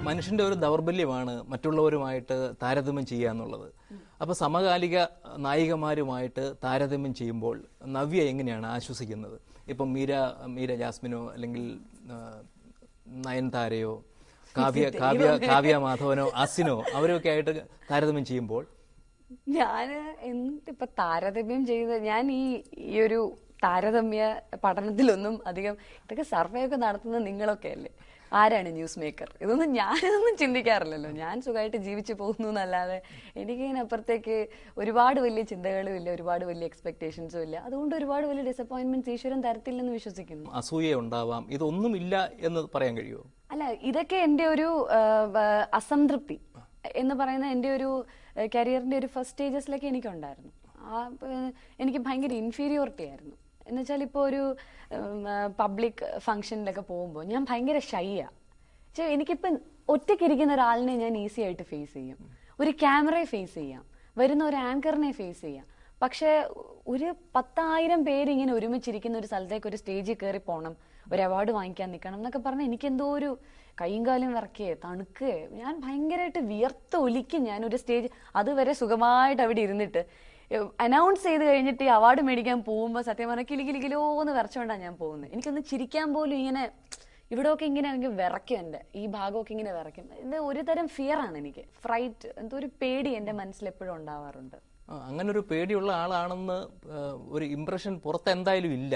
മനുഷ്യന്റെ ഒരു ദൗർബല്യമാണ് മറ്റുള്ളവരുമായിട്ട് താരതമ്യം ചെയ്യുക എന്നുള്ളത്. അപ്പോൾ സമകാലിക നായികമാരുമായിട്ട് താരതമ്യം ചെയ്യുമ്പോൾ നവ്യ എങ്ങനെയാണ് ആശ്വസിക്കുന്നത്? ഇപ്പം മീര ജാസ്മിനോ അല്ലെങ്കിൽ നയൻതാരയോ കാവ്യ മാധവനോ അസിനോ അവരൊക്കെ ആയിട്ട് താരതമ്യം ചെയ്യുമ്പോൾ ഞാന് എന്തിപ്പോ താരതമ്യം ചെയ്യുന്നത്, ഞാൻ ഈ ഒരു താരതമ്യ പഠനത്തിലൊന്നും അധികം, ഇതൊക്കെ സർവേ ഒക്കെ നടത്തുന്നത് നിങ്ങളൊക്കെ അല്ലേ, ആരാണ് ന്യൂസ് മേക്കർ? ഞാനൊന്നും ചിന്തിക്കാറില്ലല്ലോ. ഞാൻ സുഖമായിട്ട് ജീവിച്ചു പോകുന്നു എന്നല്ലാതെ എനിക്കിതിനപ്പുറത്തേക്ക് ഒരുപാട് വലിയ ചിന്തകളും ഇല്ല, ഒരുപാട് വലിയ എക്സ്പെക്ടേഷൻസും ഇല്ല. അതുകൊണ്ട് ഒരുപാട് വലിയ ഡിസപ്പോയിന്റ്മെന്റ്സ് ഈശ്വരൻ തരത്തില്ലെന്ന് വിശ്വസിക്കുന്നു. അസൂയ ഉണ്ടാവാം, ഇതൊന്നും ഇല്ല എന്ന് പറയാൻ കഴിയുമോ? അല്ല, ഇതൊക്കെ എന്റെ ഒരു അസംതൃപ്തി എന്ന് പറയുന്ന എന്റെ ഒരു കരിയറിന്റെ ഒരു ഫസ്റ്റ് സ്റ്റേജസിലൊക്കെ എനിക്കുണ്ടായിരുന്നു. എനിക്ക് ഭയങ്കര ഇൻഫീരിയോറിറ്റി ആയിരുന്നു. എന്നുവെച്ചാൽ ഇപ്പോൾ ഒരു പബ്ലിക് ഫംഗ്ഷനിലൊക്കെ പോകുമ്പോൾ ഞാൻ ഭയങ്കര ഷൈയാ. എനിക്കിപ്പം ഒറ്റയ്ക്കിരിക്കുന്ന ഒരാളിനെ ഞാൻ ഈസി ആയിട്ട് ഫേസ് ചെയ്യും, ഒരു ക്യാമറയെ ഫേസ് ചെയ്യാം, വരുന്ന ഒരു ആങ്കറിനെ ഫേസ് ചെയ്യാം. പക്ഷെ ഒരു 10,000 പേര് ഇങ്ങനെ ഒരുമിച്ചിരിക്കുന്ന ഒരു സ്ഥലത്തേക്ക് ഒരു സ്റ്റേജിൽ കയറി പോകണം, ഒരു അവാർഡ് വാങ്ങിക്കാൻ നിൽക്കണം എന്നൊക്കെ പറഞ്ഞാൽ എനിക്കെന്തോ ഒരു കൈയും കാലും വിറക്കേ തണുക്കേ, ഞാൻ ഭയങ്കരമായിട്ട് വിയർത്ത് ഒലിക്കും. ഞാനൊരു സ്റ്റേജ് അതുവരെ സുഖമായിട്ട് അവിടെ ഇരുന്നിട്ട് അനൗൺസ് ചെയ്ത് കഴിഞ്ഞിട്ട് ഈ അവാർഡ് മേടിക്കാൻ പോകുമ്പോൾ സത്യം പറഞ്ഞാൽ കിലികിലികിലോ എന്ന് വിറച്ചുകൊണ്ടാണ് ഞാൻ പോകുന്നത്. എനിക്കൊന്ന് ചിരിക്കാൻ പോലും ഇങ്ങനെ ഇവിടെയൊക്കെ ഇങ്ങനെ എനിക്ക് വിറയ്ക്കും, എൻ്റെ ഈ ഭാഗമൊക്കെ ഇങ്ങനെ വിറയ്ക്കും. ഇത് ഒരു തരം ഫിയർ ആണ് എനിക്ക്, ഫ്രൈറ്റ്, എന്തോ ഒരു പേടി എൻ്റെ മനസ്സിൽ എപ്പോഴും ഉണ്ടാവാറുണ്ട്. അങ്ങനെ ഒരു പേടിയുള്ള ആളാണെന്ന് ഒരു ഇംപ്രഷൻ പുറത്ത് എന്തായാലും ഇല്ല.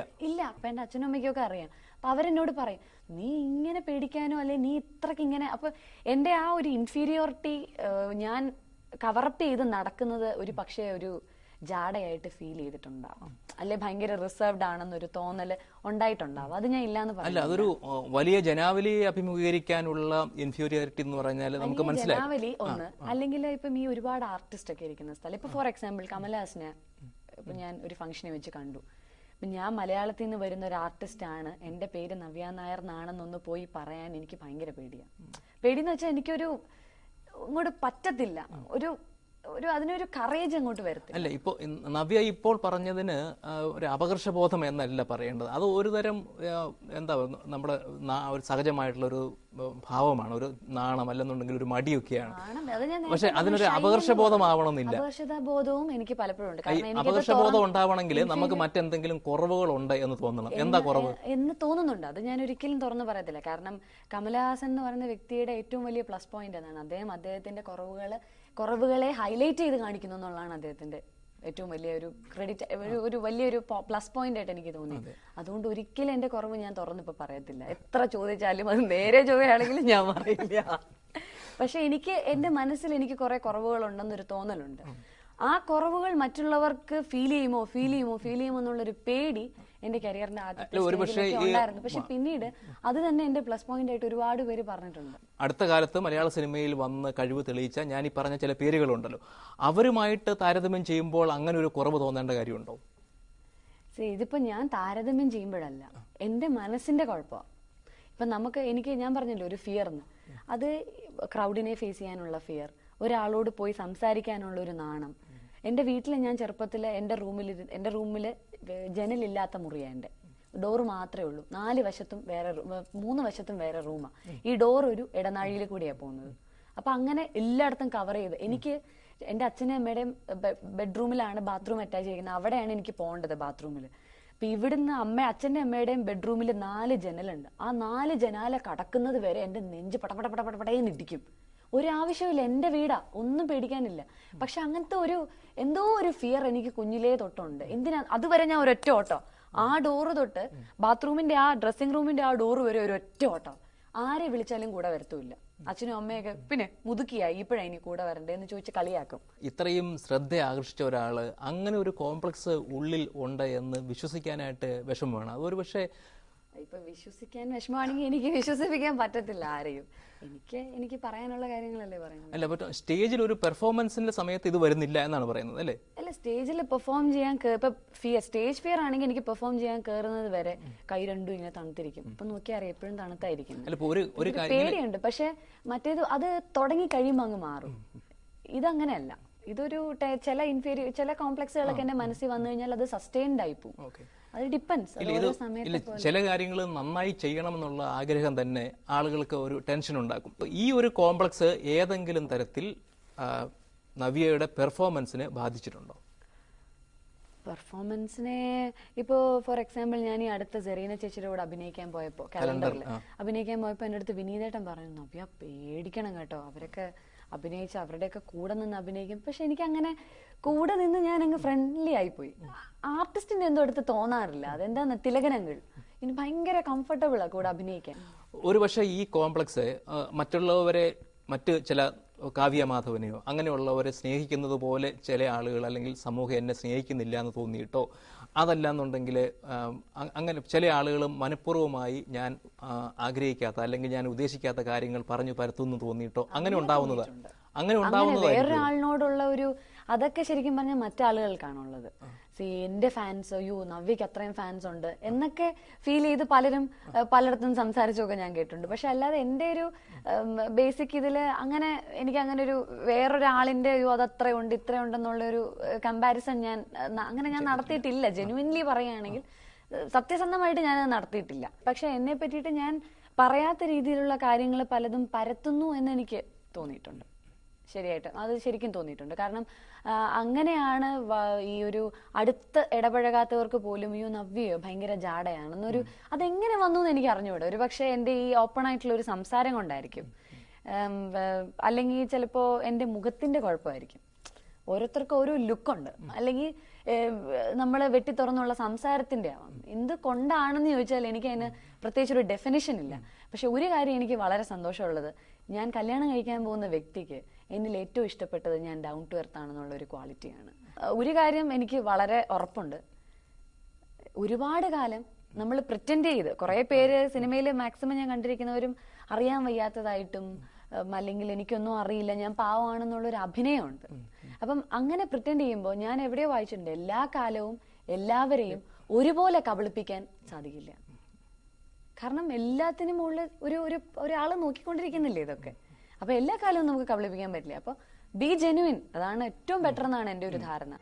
അപ്പൊ എന്റെ അച്ഛനും അമ്മയ്ക്കൊക്കെ അറിയാം. അപ്പൊ അവരെന്നോട് പറയും, നീ ഇങ്ങനെ പേടിക്കാനോ അല്ലെ നീ ഇത്രക്ക് ഇങ്ങനെ. അപ്പൊ എന്റെ ആ ഒരു ഇൻഫീരിയോറിറ്റി ഞാൻ കവറപ്പ് ചെയ്ത് നടക്കുന്നത് ഒരു പക്ഷേ ഒരു ജാടയായിട്ട് ഫീൽ ചെയ്തിട്ടുണ്ടാവാം, അല്ലെ ഭയങ്കര റിസർവ്ഡ് ആണെന്നൊരു തോന്നല് ഉണ്ടായിട്ടുണ്ടാവും. അത് ഞാൻ ഇല്ലാന്ന് പറഞ്ഞു. അല്ല, അതൊരു വലിയ ജനാവലിയെ അഭിമുഖീകരിക്കാനുള്ള ഇൻഫീരിയോറിറ്റി എന്ന് പറഞ്ഞാൽ നമുക്ക് മനസ്സിലായി. ജനാവലി ഒന്ന്, അല്ലെങ്കിൽ ഇപ്പം ഈ ഒരുപാട് ആർട്ടിസ്റ്റ് ഒക്കെ ഇരിക്കുന്ന സ്ഥലം, ഇപ്പൊ ഫോർ എക്സാമ്പിൾ കമലഹാസനെ ഇപ്പൊ ഞാൻ ഒരു ഫംഗ്ഷനെ വെച്ച് കണ്ടു. ഞാൻ മലയാളത്തിൽ നിന്ന് വരുന്ന ഒരു ആർട്ടിസ്റ്റ് ആണ്, എന്റെ പേര് നവ്യ നായർ എന്നാണെന്നൊന്ന് പോയി പറയാൻ എനിക്ക് ഭയങ്കര പേടിയാണ്. പേടിയെന്ന് വെച്ചാൽ എനിക്കൊരു ഇങ്ങോട്ട് പറ്റത്തില്ല, ഒരു അതിനൊരു കറേജ് അങ്ങോട്ട് വരത്തില്ല. അല്ല, ഇപ്പോൾ നവ്യ ഇപ്പോൾ പറഞ്ഞതിന് ഒരു അപകർഷബോധം എന്നല്ല പറയേണ്ടത്. അത് ഒരു തരം എന്താ നമ്മുടെ ഒരു സഹജമായിട്ടുള്ള ഒരു ഭാവമാണ്, ഒരു നാണം അല്ലെന്നുണ്ടെങ്കിൽ ഒരു മടിയൊക്കെയാണ്. പക്ഷെ അതിനൊരു അപകർഷബോധമാവണമെന്നില്ല. അപകർഷബോധവും എനിക്ക് പലപ്പോഴും ഉണ്ട്. അപകർഷബോധം ഉണ്ടാവണമെങ്കിൽ നമുക്ക് മറ്റെന്തെങ്കിലും കുറവുകളുണ്ട് എന്ന് തോന്നണം. എന്താ കുറവ് എന്ന് തോന്നുന്നുണ്ട്. അത് ഞാൻ ഒരിക്കലും തുറന്നു പറയത്തില്ല. കാരണം കമലഹാസൻ എന്ന് പറയുന്ന വ്യക്തിയുടെ ഏറ്റവും വലിയ പ്ലസ് പോയിന്റ് എന്നാണ് അദ്ദേഹത്തിന്റെ കുറവുകളെ ഹൈലൈറ്റ് ചെയ്ത് കാണിക്കുന്നു എന്നുള്ളതാണ് അദ്ദേഹത്തിന്റെ ഏറ്റവും വലിയ ഒരു ക്രെഡിറ്റ്, ഒരു വലിയൊരു പ്ലസ് പോയിന്റ് ആയിട്ട് എനിക്ക് തോന്നി. അതുകൊണ്ട് ഒരിക്കലും എന്റെ കുറവ് ഞാൻ തുറന്നിപ്പോ പറയത്തില്ല. എത്ര ചോദിച്ചാലും അത് നേരെ ചോദിക്കുകയാണെങ്കിലും ഞാൻ പറയില്ല. പക്ഷെ എനിക്ക് എന്റെ മനസ്സിൽ എനിക്ക് കുറെ കുറവുകൾ ഉണ്ടെന്നൊരു തോന്നലുണ്ട്. ആ കുറവുകൾ മറ്റുള്ളവർക്ക് ഫീൽ ചെയ്യുമോ എന്നുള്ളൊരു പേടി എന്റെ കരിയറിന്റെ ആദ്യത്തെ ഉണ്ടായിരുന്നു. പക്ഷെ പിന്നീട് അത് തന്നെ എന്റെ പ്ലസ് പോയിന്റ് ആയിട്ട് ഒരുപാട് പേര് പറഞ്ഞിട്ടുണ്ട്. അടുത്ത കാലത്ത് മലയാള സിനിമയിൽ വന്ന് കഴിവ് തെളിയിച്ച ഞാൻ ഈ പറഞ്ഞ ചില പേരുകളുണ്ടല്ലോ, അവരുമായിട്ട് താരതമ്യം ചെയ്യുമ്പോൾ അങ്ങനെ ഒരു കുറവ് തോന്നേണ്ട കാര്യമുണ്ടോ? ഇതിപ്പോ ഞാൻ താരതമ്യം ചെയ്യുമ്പോഴല്ല, എന്റെ മനസ്സിന്റെ കുഴപ്പമാണ്. ഇപ്പൊ ഞാൻ പറഞ്ഞല്ലോ ഒരു ഫിയർ എന്ന്, അത് ക്രൗഡിനെ ഫേസ് ചെയ്യാനുള്ള ഫിയർ, ഒരാളോട് പോയി സംസാരിക്കാനുള്ള ഒരു നാണം. എന്റെ വീട്ടിൽ ഞാൻ ചെറുപ്പത്തില് എന്റെ റൂമില് ജനലില്ലാത്ത മുറിയാണ്, എന്റെ ഡോറ് മാത്രമേ ഉള്ളൂ. 3 വശത്തും വേറെ റൂമാ. ഈ ഡോർ ഒരു ഇടനാഴിയിൽ കൂടിയാ പോകുന്നത്. അപ്പൊ അങ്ങനെ എല്ലായിടത്തും കവർ ചെയ്ത് എനിക്ക് എന്റെ അച്ഛനും അമ്മയുടെയും ബെഡ്റൂമിലാണ് ബാത്റൂം അറ്റാച്ച് ചെയ്യുന്നത്, അവിടെയാണ് എനിക്ക് പോകേണ്ടത് ബാത്റൂമിൽ. അപ്പൊ ഇവിടുന്ന് അച്ഛന്റെ അമ്മയുടെയും ബെഡ്റൂമിൽ 4 ജനലുണ്ട്. ആ 4 ജനാല കടക്കുന്നത് വരെ എന്റെ നെഞ്ച് പടപടപടപടപടയെന്ന് ഇടിക്കും. ഒരാവശ്യമില്ല, എന്റെ വീടാ, ഒന്നും പേടിക്കാനില്ല. പക്ഷെ അങ്ങനത്തെ എന്തോ ഒരു ഫിയർ എനിക്ക് കുഞ്ഞിലേ തൊട്ടുണ്ട്. എന്തിനാ അതുവരെ ഞാൻ ഒരൊറ്റ ഓട്ടോ, ആ ഡോറ് തൊട്ട് ബാത്റൂമിന്റെ ആ ഡ്രസ്സിംഗ് റൂമിന്റെ ആ ഡോറ് വരെ ഒരൊറ്റ ഓട്ടോ. ആരെ വിളിച്ചാലും കൂടെ വരത്തുമില്ല. അച്ഛനും അമ്മയൊക്കെ പിന്നെ മുതുക്കിയായി ഇപ്പോഴാണ് ഇനി കൂടെ വരണ്ടേ എന്ന് ചോദിച്ച് കളിയാക്കും. ഇത്രയും ശ്രദ്ധ ആകർഷിച്ച ഒരാള് അങ്ങനെ ഒരു കോംപ്ലക്സ് ഉള്ളിൽ ഉണ്ട് എന്ന് വിശ്വസിക്കാനായിട്ട് വിഷമമാണ്. അതൊരു പക്ഷേ ഇപ്പൊ വിശ്വസിക്കാൻ വിഷമമാണെങ്കിൽ എനിക്ക് വിശ്വസിപ്പിക്കാൻ പറ്റത്തില്ല ആരെയും. എനിക്ക് പറയാനുള്ള കാര്യങ്ങളല്ലേ പറയുന്നത്. അല്ല, പക്ഷേ സ്റ്റേജിൽ ഒരു പെർഫോമൻസിന്റെ സമയത്ത് ഇത് വരുന്നില്ല എന്നാണ് പറയുന്നത് അല്ലേ? അല്ല, സ്റ്റേജിൽ പെർഫോം ചെയ്യാൻ സ്റ്റേജ് ഫിയർ ആണെങ്കിൽ എനിക്ക് പെർഫോം ചെയ്യാൻ കയറുന്നത് വരെ കൈ രണ്ടും ഇങ്ങനെ തണുത്തിരിക്കും. ഇപ്പൊ നോക്കിയാൽ അറിയാം എപ്പോഴും തണുത്തായിരിക്കും, പേടിയുണ്ട്. പക്ഷെ മറ്റേത് അത് തുടങ്ങി കഴിയുമ്പോൾ അങ്ങ് മാറും. ഇതങ്ങനെയല്ല. ഇതൊരു ചില കോംപ്ലക്സുകളൊക്കെ എന്റെ മനസ്സിൽ വന്നു കഴിഞ്ഞാൽ അത് സസ്റ്റെയിൻഡ് ആയി പോകും. അത് ഡിപ്പെൻസ്, ഇല്ല, ചില കാര്യങ്ങൾ നന്നായി ചെയ്യണമെന്നുള്ള ആഗ്രഹം തന്നെ ആളുകൾക്ക് ഒരു ടെൻഷൻ ഉണ്ടാക്കും. ഈ ഒരു കോംപ്ലക്സ് ഏതെങ്കിലും തരത്തിൽ നവ്യയുടെ പെർഫോമൻസിനെ ബാധിച്ചിട്ടുണ്ടോ? പെർഫോമൻസിനെ ഇപ്പോ ഫോർ എക്സാമ്പിൾ ഞാൻ ഈ അടുത്ത സെറീന ചേച്ചിയുടെ കൂടെ അഭിനയിക്കാൻ പോയപ്പോ, കലണ്ടറിൽ അഭിനയിക്കാൻ പോയപ്പോ എന്റെ അടുത്ത് വിനീതേട്ടൻ പറഞ്ഞു, നവ്യ പേടിക്കണം കേട്ടോ, അവരൊക്കെ അഭിനയിച്ച് അവരുടെയൊക്കെ കൂടെ നിന്ന് അഭിനയിക്കും. പക്ഷെ എനിക്ക് അങ്ങനെ കൂടെ നിന്ന് ഞാൻ അങ്ങ് ഫ്രണ്ട്ലി ആയിപ്പോയി. ആർട്ടിസ്റ്റിന്റെ എന്തോ അടുത്ത് തോന്നാറില്ല. അതെന്താന്ന് തിലകനങ്ങൾ ഇനി ഭയങ്കര കംഫർട്ടബിളാ കൂടെ അഭിനയിക്കാൻ. ഒരു പക്ഷേ ഈ കോംപ്ലക്സ് മറ്റുള്ളവരെ, മറ്റ് ചില കാവ്യമാധവനെയോ അങ്ങനെയുള്ളവരെ സ്നേഹിക്കുന്നത് പോലെ ചില ആളുകൾ അല്ലെങ്കിൽ സമൂഹം എന്നെ സ്നേഹിക്കുന്നില്ല എന്ന് തോന്നിയിട്ടോ, അതല്ല എന്നുണ്ടെങ്കിൽ അങ്ങനെ ചില ആളുകളും മനഃപൂർവ്വമായി ഞാൻ ആഗ്രഹിക്കാത്ത അല്ലെങ്കിൽ ഞാൻ ഉദ്ദേശിക്കാത്ത കാര്യങ്ങൾ പറഞ്ഞു പരത്തുന്നു തോന്നിയിട്ടോ അങ്ങനെ ഉണ്ടാവുന്നത് വേറൊരാളിനോടുള്ള ഒരു, അതൊക്കെ ശരിക്കും പറഞ്ഞാൽ മറ്റാളുകൾക്കാണുള്ളത്. എന്റെ ഫാൻസ്, അയ്യോ നവ്യക്ക് അത്രയും ഫാൻസ് ഉണ്ട് എന്നൊക്കെ ഫീൽ ചെയ്ത് പലയിടത്തും സംസാരിച്ചൊക്കെ ഞാൻ കേട്ടിട്ടുണ്ട്. പക്ഷെ അല്ലാതെ എന്റെ ഒരു ബേസിക് ഇതില് അങ്ങനെ എനിക്ക് അങ്ങനെ ഒരു വേറൊരാളിന്റെ അയ്യോ അത് അത്രയുണ്ട് ഇത്രയുണ്ടെന്നുള്ള ഒരു കമ്പാരിസൺ ഞാൻ നടത്തിയിട്ടില്ല. ജെനുവിൻലി പറയുകയാണെങ്കിൽ സത്യസന്ധമായിട്ട് ഞാൻ നടത്തിയിട്ടില്ല. പക്ഷെ എന്നെ പറ്റിയിട്ട് ഞാൻ പറയാത്ത രീതിയിലുള്ള കാര്യങ്ങൾ പലതും പരത്തുന്നു എന്ന് എനിക്ക് തോന്നിയിട്ടുണ്ട്. ശരിയായിട്ട് അത് ശരിക്കും തോന്നിയിട്ടുണ്ട്. കാരണം അങ്ങനെയാണ് ഈ ഒരു അടുത്ത് ഇടപഴകാത്തവർക്ക് പോലും അയ്യോ നവ്യയോ ഭയങ്കര ജാടയാണെന്നൊരു, അതെങ്ങനെ വന്നു എന്ന് എനിക്ക് അറിഞ്ഞുകൂടെ. ഒരു പക്ഷെ എന്റെ ഈ ഓപ്പൺ ആയിട്ടുള്ള ഒരു സംസാരം കൊണ്ടായിരിക്കും, അല്ലെങ്കിൽ ചിലപ്പോ എന്റെ മുഖത്തിന്റെ കുഴപ്പമായിരിക്കും. ഓരോരുത്തർക്കും ഓരോ ലുക്കുണ്ട്, അല്ലെങ്കിൽ നമ്മളെ വെട്ടി തുറന്നുള്ള സംസാരത്തിന്റെ ആവാം. എന്ത് കൊണ്ടാണെന്ന് ചോദിച്ചാൽ എനിക്ക് അതിന് പ്രത്യേകിച്ച് ഒരു ഡെഫിനിഷൻ ഇല്ല. പക്ഷെ ഒരു കാര്യം എനിക്ക് വളരെ സന്തോഷമുള്ളത്, ഞാൻ കല്യാണം കഴിക്കാൻ പോകുന്ന വ്യക്തിക്ക് എന്നിൽ ഏറ്റവും ഇഷ്ടപ്പെട്ടത് ഞാൻ ഡൗൺ ടു എർത്ത് ആണെന്നുള്ള ഒരു ക്വാളിറ്റിയാണ്. ഒരു കാര്യം എനിക്ക് വളരെ ഉറപ്പുണ്ട്, ഒരുപാട് കാലം നമ്മൾ പ്രിറ്റൻഡ് ചെയ്ത് കുറെ പേര് സിനിമയിൽ മാക്സിമം ഞാൻ കണ്ടിരിക്കുന്നവരും അറിയാൻ വയ്യാത്തതായിട്ടും അല്ലെങ്കിൽ എനിക്കൊന്നും അറിയില്ല ഞാൻ പാവമാണെന്നുള്ളൊരു അഭിനയമുണ്ട്. അപ്പം അങ്ങനെ പ്രിറ്റൻഡ് ചെയ്യുമ്പോൾ ഞാൻ എവിടെയോ വായിച്ചിട്ടുണ്ട്, എല്ലാ കാലവും എല്ലാവരെയും ഒരുപോലെ കബളിപ്പിക്കാൻ സാധിക്കില്ല. കാരണം എല്ലാത്തിനും മുകളിൽ ഒരാള് നോക്കിക്കൊണ്ടിരിക്കുന്നില്ലേ ഇതൊക്കെ. അപ്പൊ എല്ലാ കാലവും നമുക്ക് കബളിപ്പിക്കാൻ പറ്റില്ല. അപ്പൊ ബി ജെനുവിൻ, അതാണ് ഏറ്റവും ബെറ്റർ എന്നാണ് എന്റെ ഒരു ധാരണ.